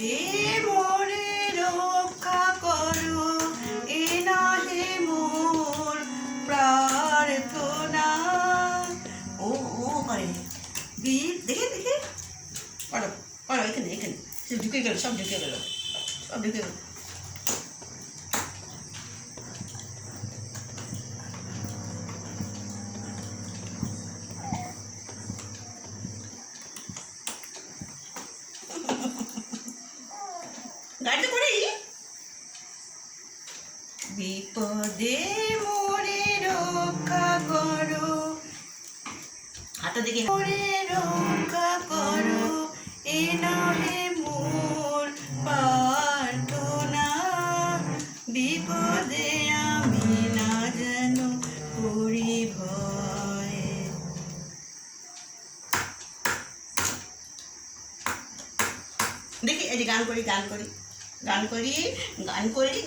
এ মোরে রক্ষা করো, এ না হে মোর প্রার্থনা। ও ও করে দেখে দেখে পড়ো পড়ো, এখানে এখানে ঢুকে গেল, সব ঢুকে গেল, সব ঢুকে গেল। গাড়িতে পড়ি বিপদে মোরে রক্ষা করো, হাতটা দেখে মোরে রক্ষা করো, এ নহে মোর প্রার্থনা। বিপদে আমি না যেন করি ভয়। দেখি এই যে গান করি গান করি গান করি গান করি।